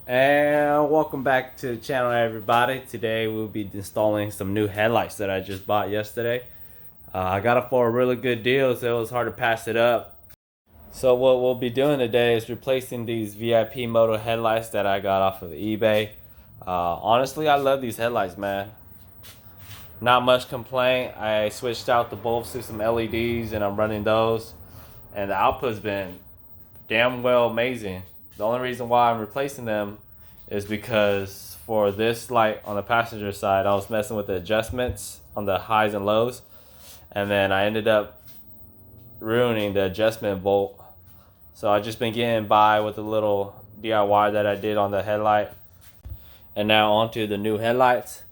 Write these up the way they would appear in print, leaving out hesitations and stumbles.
And welcome back to the channel, everybody. Today we'll be installing some new headlights that I just bought yesterday. I got it for a really good deal, so it was hard to pass it up. So what we'll be doing today is replacing these VIP model headlights that I got off of eBay. Honestly, I love these headlights, man. Not much complaint. I switched out the bulbs to some LEDs and I'm running those. And the output's been damn well amazing. The only reason why I'm replacing them is because for this light on the passenger side, I was messing with the adjustments on the highs and lows, and then I ended up ruining the adjustment bolt. So I just been getting by with a little DIY that I did on the headlight. And now onto the new headlights.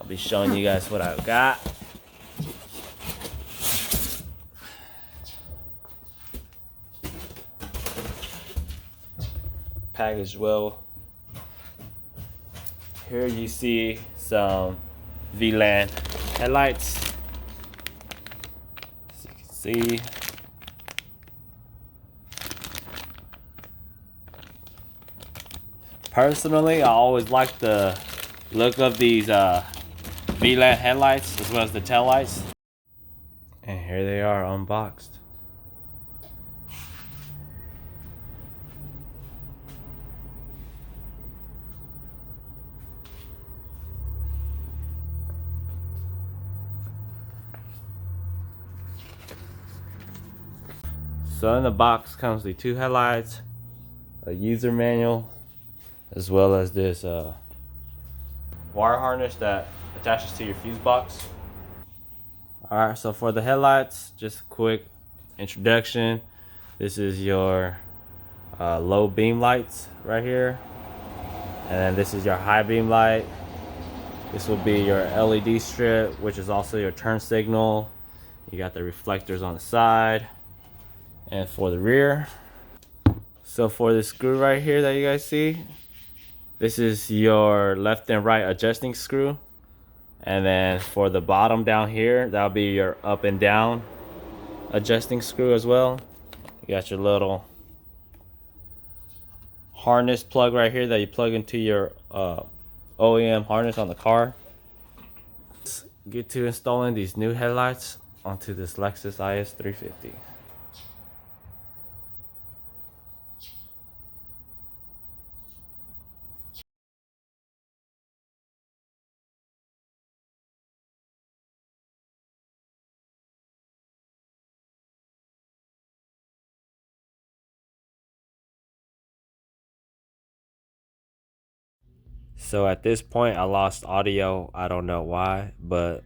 I'll be showing you guys what I've got. Packaged well. Here you see some VLAND headlights. As you can see. Personally, I always like the look of these VLAND headlights as well as the tail lights. And here they are unboxed. So in the box comes the two headlights, a user manual, as well as this wire harness that attaches to your fuse box. Alright, so for the headlights, just a quick introduction. This is your low beam lights right here. And then this is your high beam light. This will be your LED strip, which is also your turn signal. You got the reflectors on the side. And for the rear, so for the screw right here that you guys see, this is your left and right adjusting screw. And then for the bottom down here, that'll be your up and down adjusting screw as well. You got your little harness plug right here that you plug into your OEM harness on the car. Let's get to installing these new headlights onto this Lexus IS350. So at this point I lost audio. I don't know why, but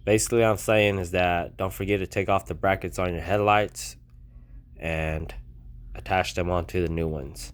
basically I'm saying is that don't forget to take off the brackets on your headlights and attach them onto the new ones.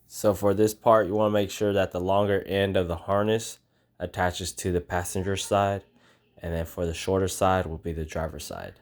So for this part, you want to make sure that the longer end of the harness attaches to the passenger side, and then for the shorter side will be the driver's side.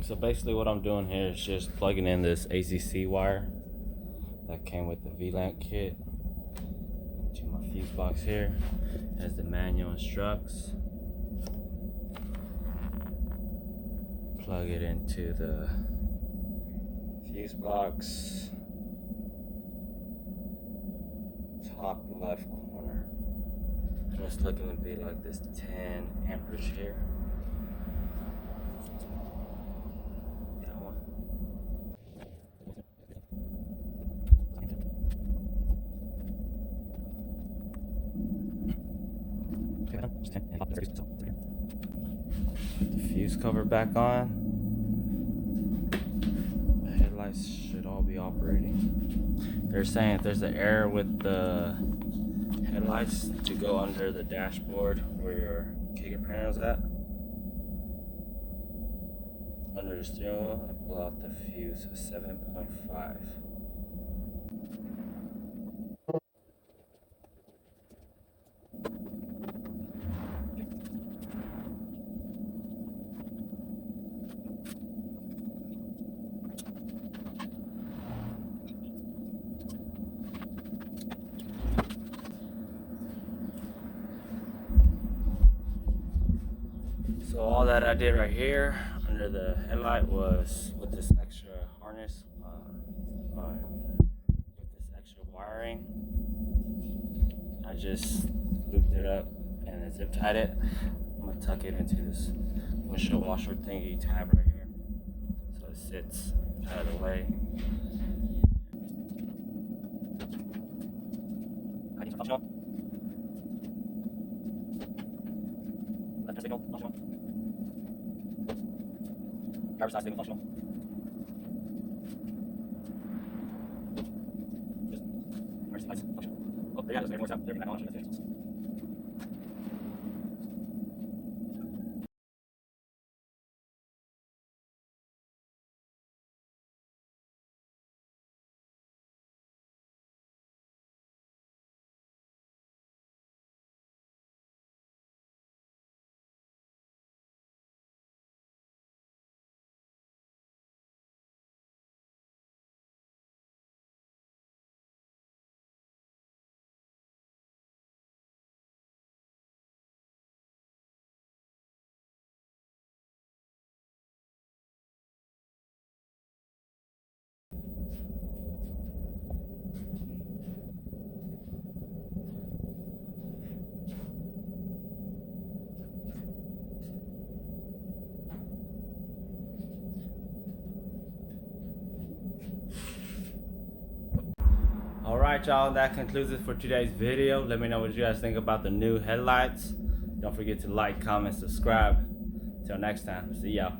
So basically what I'm doing here is just plugging in this ACC wire that came with the VLAND kit to my fuse box here, as the manual instructs. Plug it into the fuse box, top left corner. And it's looking to be like this 10 amperage here. That one. Put the fuse cover back on. The headlights should all be operating. They're saying if there's an error with the headlights, to go under the dashboard where your kicker panel's at, under the steering wheel, and pull out the fuse 7.5. So all that I did right here under the headlight was with this extra harness, with this extra wiring, I just looped it up and zip tied it. I'm gonna tuck it into this windshield washer thingy tab right here, so it sits out of the way. I need to function on. Left signal functional. Driver's side signal functional. Just emergency lights functional. Oh, there you go. There's more out. They're back on. That's it. Alright y'all, that concludes it for today's video. Let me know what you guys think about the new headlights. Don't forget to like, comment, subscribe. Till next time, see y'all.